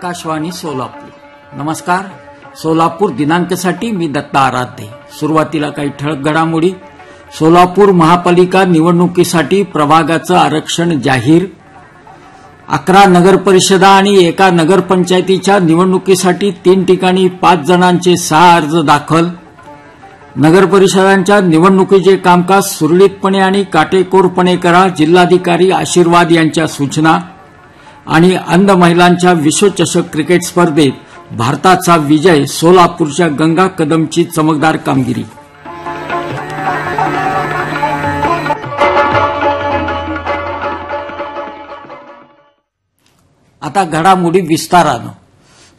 आकाशवाणी सोलापूर। नमस्कार। सोलापूर दिनांकासाठी मी दत्ता आराध्य। सुरुवातीला काही ठळक घडामोडी। सोलापूर महापालिका निवडणुकीसाठी प्रभागाचं आरक्षण जाहीर। 11 नगरपरिषदा आणि एका नगरपंचायतीच्या निवडणुकीसाठी 3 ठिकाणी 5 जणांचे 6 अर्ज दाखल। नगरपरिषदांच्या निवडणुकीचे कामकाज सुरळीतपणे आणि काटेकोरपणे करा, जिल्हाधिकारी आशीर्वाद यांच्या सूचना। आणि अंध महिलांच्या विश्वचषक क्रिकेट स्पर्धेत भारताचा विजय, सोलापूरच्या गंगा कदमची चमकदार कामगिरी। आता घडामोडी विस्तारानं।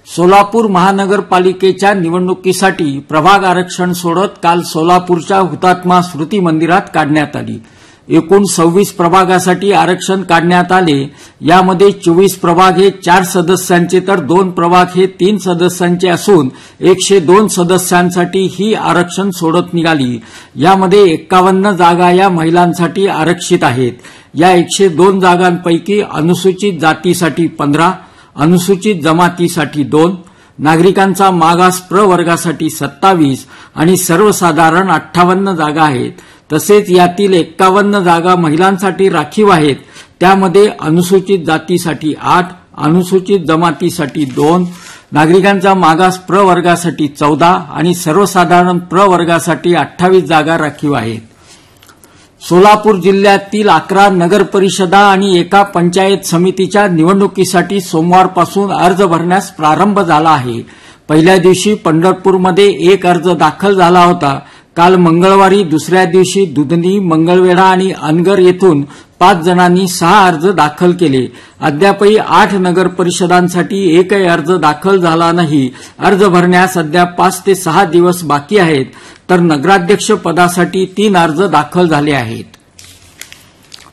सोलापूर महानगरपालिकेच्या निवडणुकीसाठी प्रभाग आरक्षण सोडत काल सोलापूरच्या हुतात्मा स्मृती मंदिरात काढण्यात आली। एकूण 26 प्रभागासाठी आरक्षण काढण्यात आले। यामध्ये 24 प्रभाग हे 4 सदस्यांचे तर 2 प्रभाग हे 3 सदस्यांचे असून 102 सदस्यांसाठी ही आरक्षण सोडत निघाली। यामध्ये 51 जागा या महिलांसाठी आरक्षित आहेत। या 102 जागांपैकी अनुसूचित जातीसाठी 15, अनुसूचित जमातीसाठी 2, नागरिकांचा मागास प्रवर्गासाठी 27 आणि सर्वसाधारण 58 जागा आहेत। तसेच यातील 51 जागा महिलांसाठी राखीव आहेत। त्यामध्ये अनुसूचित जातीसाठी 8, अनुसूचित जमातीसाठी 2, नागरिकांचा मागास प्रवर्गासाठी 14 आणि सर्वसाधारण प्रवर्गासाठी 28 जागा राखीव आहेत। सोलापूर जिल्ह्यातील 11 नगरपरिषदा आणि एका पंचायत समितीच्या निवडणुकीसाठी सोमवारपासून अर्ज भरण्यास प्रारंभ झाला आहे। पहिल्या दिवशी पंढरपूरमध्ये 1 अर्ज दाखल झाला होता। काल मंगळवारी दुसऱ्या दिवशी दुधनी, मंगळवेढा आणि अनगर येथून 5 जणांनी 6 अर्ज दाखल केले। अद्यापही 8 नगरपरिषदांसाठी एकही अर्ज दाखल झाला नाही। अर्ज भरण्यास अद्याप 5 ते 6 दिवस बाकी आहेत, तर नगराध्यक्ष पदासाठी 3 अर्ज दाखल झाले आहेत।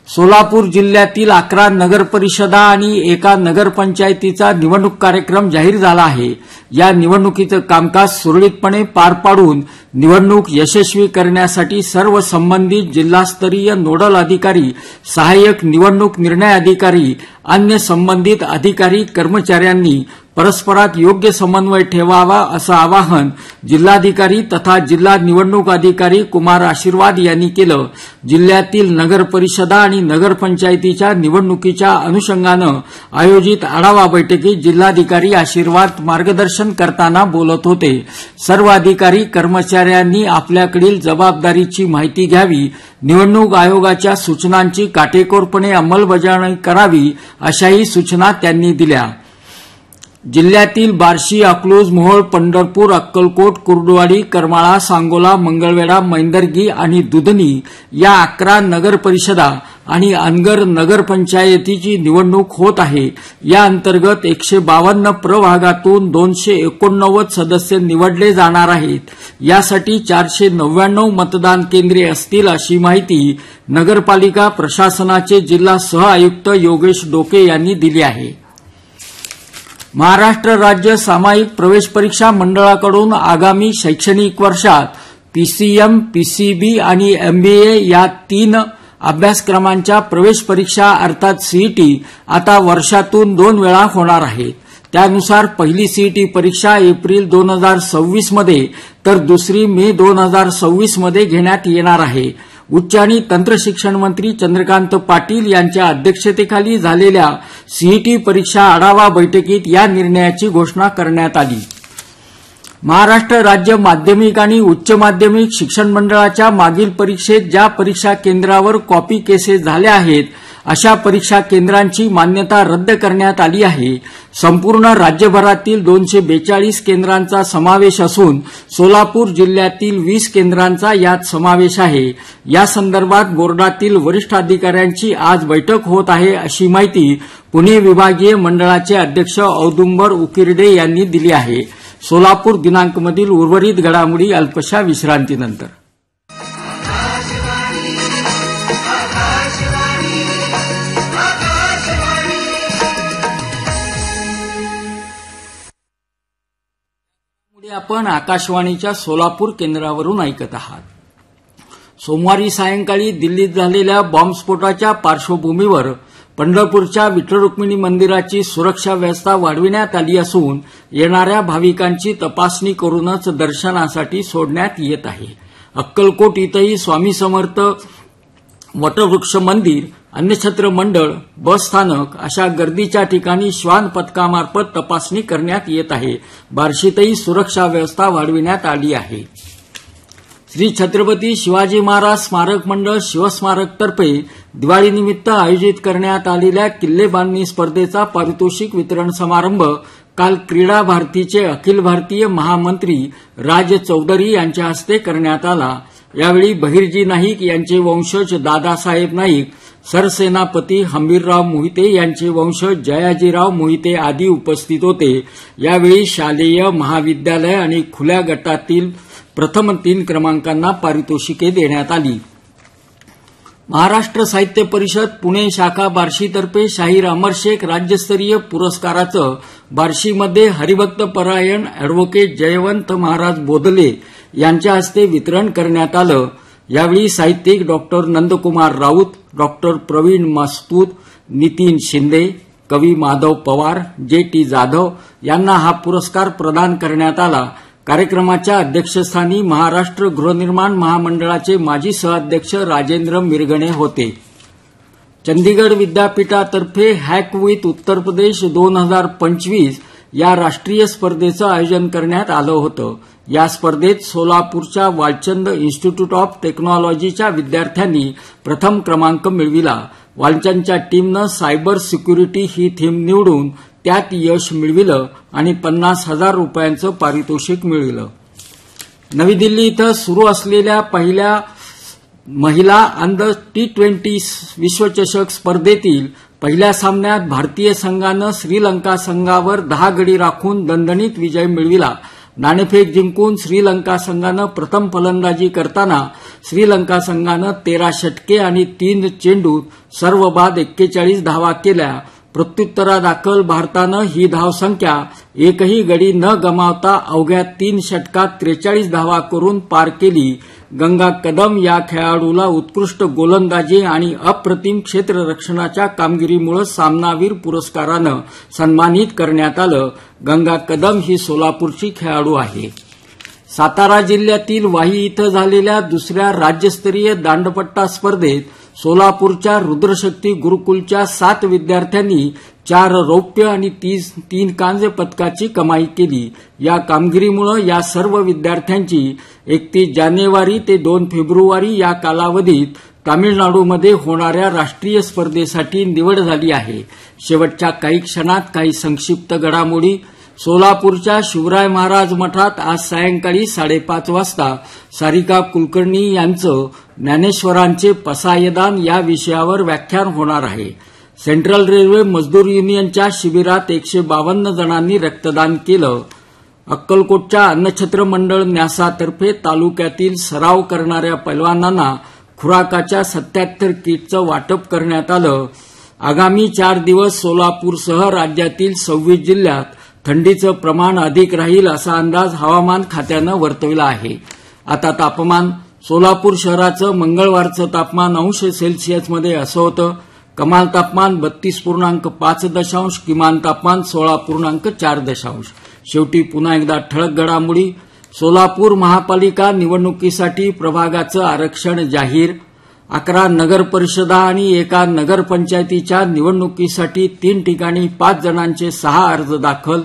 सोलापूर जिल्ह्यातील 11 नगरपरिषदा आणि एका नगरपंचायतीचा निवडणूक कार्यक्रम जाहीर झाला आहे। या निवडणुकीचं कामकाज सुरळीतपणे पार पाडून निवडणूक यशस्वी करण्यासाठी सर्व संबंधित जिल्हास्तरीय नोडल अधिकारी, सहाय्यक निवडणूक निर्णय अधिकारी, अन्य संबंधित अधिकारी कर्मचाऱ्यांनी परस्परात योग्य समन्वय ठेवावा असं आवाहन जिल्हाधिकारी तथा जिल्हा निवडणूक अधिकारी कुमार आशीर्वाद यांनी केलं। जिल्ह्यातील नगरपरिषदा आणि नगरपंचायतीच्या निवडणुकीच्या अनुषंगानं आयोजित आढावा बैठकीत जिल्हाधिकारी आशीर्वाद मार्गदर्शन करताना बोलत होते। सर्व अधिकारी कर्मचाऱ्यांनी आपल्याकडील जबाबदारीची माहिती घ्यावी, निवडणूक आयोगाच्या सूचनांची काटेकोरपणे अंमलबजावणी करावी अशाही सूचना त्यांनी दिल्या। जिल्ह्यातील बार्शी, अकलूज, मोहोळ, पंढरपूर, अक्कलकोट, कुर्डुवाडी, करमाळा, सांगोला, मंगळवेढा, मैंदर्गी आणि दुधनी या 11 नगरपरिषदा आणि अनगर नगरपंचायतीची निवडणूक होत आहे। या अंतर्गत 152 प्रभागातून 289 सदस्य निवडले जाणार आहेत। यासाठी 499 मतदान केंद्रे असतील अशी माहिती नगरपालिका प्रशासनाचे जिल्हा सह आयुक्त योगेश डोके यांनी दिली आहे। महाराष्ट्र राज्य सामायिक प्रवेश परीक्षा मंडळाकडून आगामी शैक्षणिक वर्षात पीसीएम, पीसीबी आणि एमबीए या 3 अभ्यासक्रमांच्या प्रवेश परीक्षा अर्थात सीईटी आता वर्षातून 2 वेळा होणार आहेत। त्यानुसार पहिली सीईटी परीक्षा एप्रिल 2026 मध्ये तर दुसरी मे 2026 मध्ये घेण्यात येणार आहे। उच्च आणि तंत्रशिक्षण मंत्री चंद्रकांत पाटील यांच्या अध्यक्षतेखाली झालेल्या सीईटी परीक्षा आढावा बैठकीत या निर्णयाची घोषणा करण्यात आली। महाराष्ट्र राज्य माध्यमिक आणि उच्च माध्यमिक शिक्षण मंडळाच्या मागील परीक्षेत ज्या परीक्षा केंद्रावर कॉपी केसेस झाल्या आहेत अशा परीक्षा केंद्रांची मान्यता रद्द करण्यात आली आहे। संपूर्ण राज्यभरातील 242 केंद्रांचा समावेश असून सोलापूर जिल्ह्यातील 20 केंद्रांचा यात समावेश आहे। या संदर्भात बोर्डातील वरिष्ठ अधिकाऱ्यांची आज बैठक होत आहे अशी माहिती पुणे विभागीय मंडळाचे अध्यक्ष औदुंबर उकिरडे यांनी दिली आहे। सोलापूर दिनांकमधील उर्वरित घडामोडी अल्पशा विश्रांतीनंतर। आपण आकाशवाणीच्या सोलापूर केंद्रावरून ऐकत आहात। सोमवारी सायंकाळी दिल्लीत झालेल्या बॉम्बस्फोटाच्या पार्श्वभूमीवर पंढरपूरच्या विठ्ठल रुक्मिणी मंदिराची सुरक्षा व्यवस्था वाढविण्यात आली असून येणाऱ्या भाविकांची तपासणी करूनच दर्शनासाठी सोडण्यात येत आहे. अक्कलकोट इथंही स्वामी समर्थ वटवृक्ष मंदिर, अन्नछत्र मंडळ, बस स्थानक अशा गर्दीच्या ठिकाणी श्वान पथकामार्फत तपासणी करण्यात येत आहे. बार्शीतही सुरक्षा व्यवस्था वाढविण्यात आली आहे. श्री छत्रपती शिवाजी महाराज स्मारक मंडळ शिवस्मारकतर्फे दिवाळीनिमित्त आयोजित करण्यात आलेल्या किल्ले बांधणी स्पर्धेचा पारितोषिक वितरण समारंभ काल क्रीडा भारतीचे अखिल भारतीय महामंत्री राज चौधरी यांच्या हस्ते करण्यात आला. यावेळी बहिर्जी नाईक यांचे वंशज दादासाहेब नाईक, सरसेनापती हंबीरराव मोहिते यांचे वंशज जयाजीराव मोहिते आदी उपस्थित होते. यावेळी शालेय, महाविद्यालय आणि खुल्या गटातील प्रथम 3 क्रमांकांना पारितोषिके देण्यात आली. महाराष्ट्र साहित्य परिषद पुणे शाखा बार्शीतर्फे शाहीर अमर शेख राज्यस्तरीय पुरस्काराचं बार्शीमध्ये हरिभक्त परायण अॅडव्होकेट जयवंत महाराज बोधले यांच्या हस्ते वितरण करण्यात आलं. यावेळी साहित्यिक डॉक्टर नंदकुमार राऊत, डॉक्टर प्रवीण मस्तूद, नितीन शिंदे, कवी माधव पवार, जे.टी. जाधव यांना हा पुरस्कार प्रदान करण्यात आला. कार्यक्रमाच्या अध्यक्षस्थानी महाराष्ट्र गृहनिर्माण महामंडळाचे माजी सहअध्यक्ष राजेंद्र मिरगणे होते. चंदीगड विद्यापीठातर्फे हॅक विथ उत्तर प्रदेश 2025 या राष्ट्रीय स्पर्धेचं आयोजन करण्यात आलं होतं. या स्पर्धेत सोलापूरच्या वालचंद इन्स्टिट्यूट ऑफ टेक्नॉलॉजीच्या विद्यार्थ्यांनी प्रथम क्रमांक मिळविला. वालचंदच्या टीमनं सायबर सिक्युरिटी ही थीम निवडून त्यात यश मिळविलं आणि 50,000 रुपयांचं पारितोषिक मिळविलं. नवी दिल्ली इथं सुरू असलेल्या पहिल्या महिला अंडर T20 विश्वचषक स्पर्धेतील पहिल्या सामन्यात भारतीय संघानं श्रीलंका संघावर 10 गडी राखून दणदणीत विजय मिळविला. नाणेफेक जिंकून श्रीलंका संघानं प्रथम फलंदाजी करताना श्रीलंका संघानं 13 षटके आणि 3 चेंडूत सर्व बाद 41 धावा केल्या. प्रत्युत्तरादाखल भारतानं ही धावसंख्या एकही गडी न गमावता अवघ्या 3 षटकात 43 धावा करून पार केली. गंगा कदम या खेळाडूला उत्कृष्ट गोलंदाजी आणि अप्रतिम क्षेत्ररक्षणाच्या कामगिरीमुळे सामनावीर पुरस्कारानं सन्मानित करण्यात आलं. गंगा कदम ही सोलापूरची खेळाडू आहे. सातारा जिल्ह्यातील वाही इथं झालेल्या दुसऱ्या राज्यस्तरीय दांडपट्टा स्पर्धेत सोलापूरच्या रुद्रशक्ती गुरुकुलच्या 7 विद्यार्थ्यांनी 4 रौप्य आणि 3 कांस्य पदकाची कमाई केली. या कामगिरीमुळे या सर्व विद्यार्थ्यांची 31 जानेवारी ते 2 फेब्रुवारी या कालावधीत तामिळनाडूमध्ये होणाऱ्या राष्ट्रीय स्पर्धेसाठी निवड झाली आहे. शेवटच्या काही क्षणात काही संक्षिप्त घडामोडी. सोलापूरच्या शिवराय महाराज मठात आज सायंकाळी 5:30 वाजता सारिका कुलकर्णी यांचं ज्ञानेश्वरांचे पसायदान या विषयावर व्याख्यान होणार आहे. सेंट्रल रेल्वे मजदूर युनियनच्या शिबिरात 152 जणांनी रक्तदान केलं. अक्कलकोटच्या अन्नछत्र मंडळ न्यासातर्फे तालुक्यातील सराव करणाऱ्या पैलवानांना खुराकाच्या 77 किटचं वाटप करण्यात आलं. आगामी 4 दिवस सोलापूरसह राज्यातील 26 जिल्ह्यात थंडीचं प्रमाण अधिक राहील असा अंदाज हवामान खात्यानं वर्तवला आहे. आता तापमान. सोलापूर शहराचं मंगळवारचं तापमान अंश सेल्सिअसमध्ये असं होतं. कमाल तापमान 32.5 किमान तापमान 16.4. शेवटी पुन्हा एकदा ठळक घडामोडी. सोलापूर महापालिका निवडणुकीसाठी प्रभागाचं आरक्षण जाहीर. 11 नगर परिषदा आणि 1 नगरपंचायतीच्या निवडणुकीसाठी 3 ठिकाणी 5 जणांचे 6 अर्ज दाखल.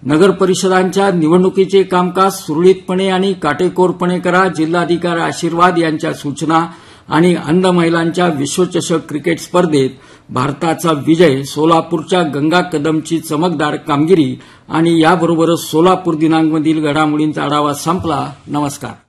नगर परिषदांच्या निवडणुकीचे कामकाज सुरळीतपणे आणि काटेकोरपणे करा, जिल्हाधिकारी आशीर्वाद यांच्या सूचना. आणि अंध महिलांच्या विश्वचषक क्रिकेट स्पर्धेत भारताचा विजय. सोलापूरच्या गंगा कदमची चमकदार कामगिरी. आणि याबरोबरच सोलापूर दिनांकमधील घडामोडींचा आढावा संपला. नमस्कार.